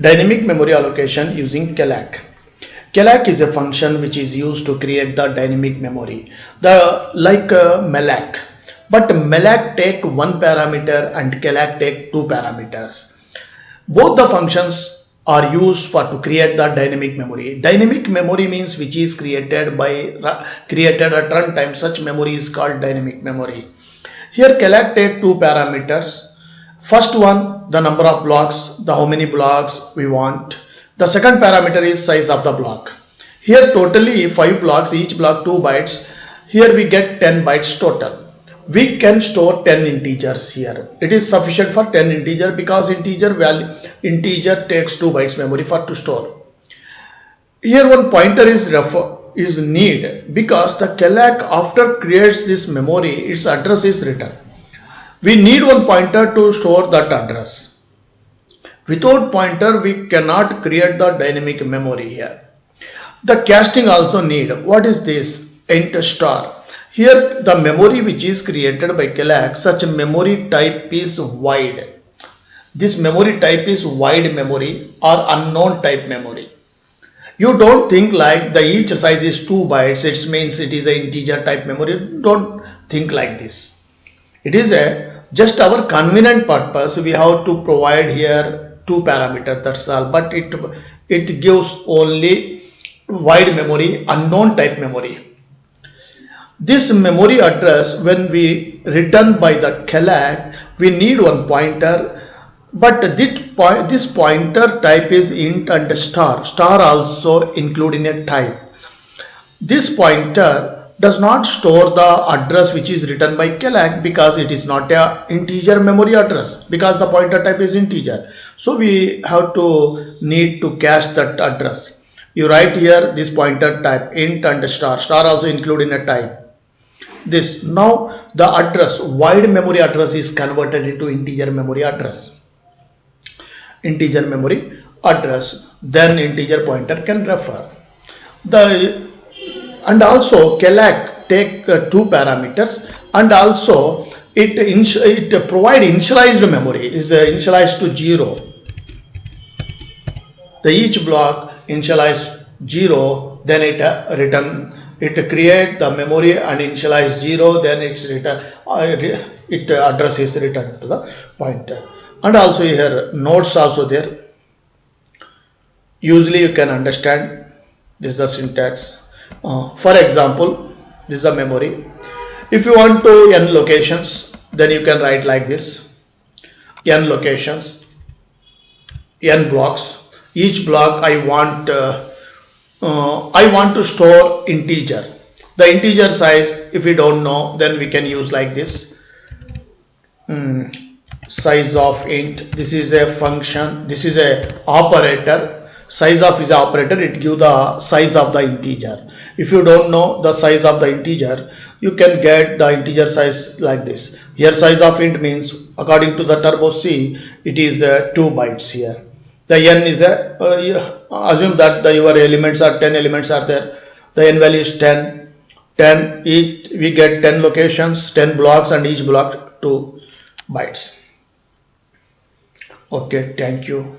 Dynamic memory allocation using Calloc. Calloc is a function which is used to create the dynamic memory, like malloc. But malloc take one parameter and Calloc take two parameters. Both the functions are used to create the dynamic memory. Dynamic memory means which is created at runtime. Such memory is called dynamic memory. Here Calloc take two parameters. First one, the number of blocks, how many blocks we want. The second parameter is size of the block. Here totally 5 blocks, each block 2 bytes. Here we get 10 bytes total. We can store 10 integers here. It is sufficient for 10 integer because integer takes 2 bytes memory to store. Here one pointer is need because the Calloc after creates this memory, its address is written. We need one pointer to store that address. Without pointer, we cannot create the dynamic memory here. The casting also need. What is this? Int star. Here the memory which is created by Calloc, such memory type is wide. This memory type is wide memory or unknown type memory. You don't think like each size is 2 bytes. It means it is an integer type memory. Don't think like this. It is just our convenient purpose. We have to provide here 2 parameters. That's all. But it gives only wide memory, unknown type memory. This memory address, when we return by the Calloc, we need one pointer. But this pointer type is int and star. Star also including a type. This pointer does not store the address which is written by Calloc because it is not a integer memory address because the pointer type is integer. So we have to need to cache that address. You write here this pointer type int and star. Star also including a type. This now the address wide memory address is converted into integer memory address. Integer memory address. Then integer pointer can refer. And also Calloc take 2 parameters and also it provide initialized memory is initialized to 0. Each block initialized 0, then it create the memory and initialize 0, then it's return address is returned to the pointer. And also here nodes also there. Usually you can understand this is the syntax. For example, this is the memory. If you want to n locations, then you can write like this: n locations, n blocks. Each block I want to store integer. The integer size, if we don't know, then we can use like this: size of int. This is a function. This is a operator. Size of is an operator. It gives the size of the integer. If you don't know the size of the integer, you can get the integer size like this. Here size of int means according to the turbo C, it is 2 bytes here. The n is assume that your elements are 10 elements are there. The n value is 10. We get 10 locations, 10 blocks, and each block 2 bytes. Okay, thank you.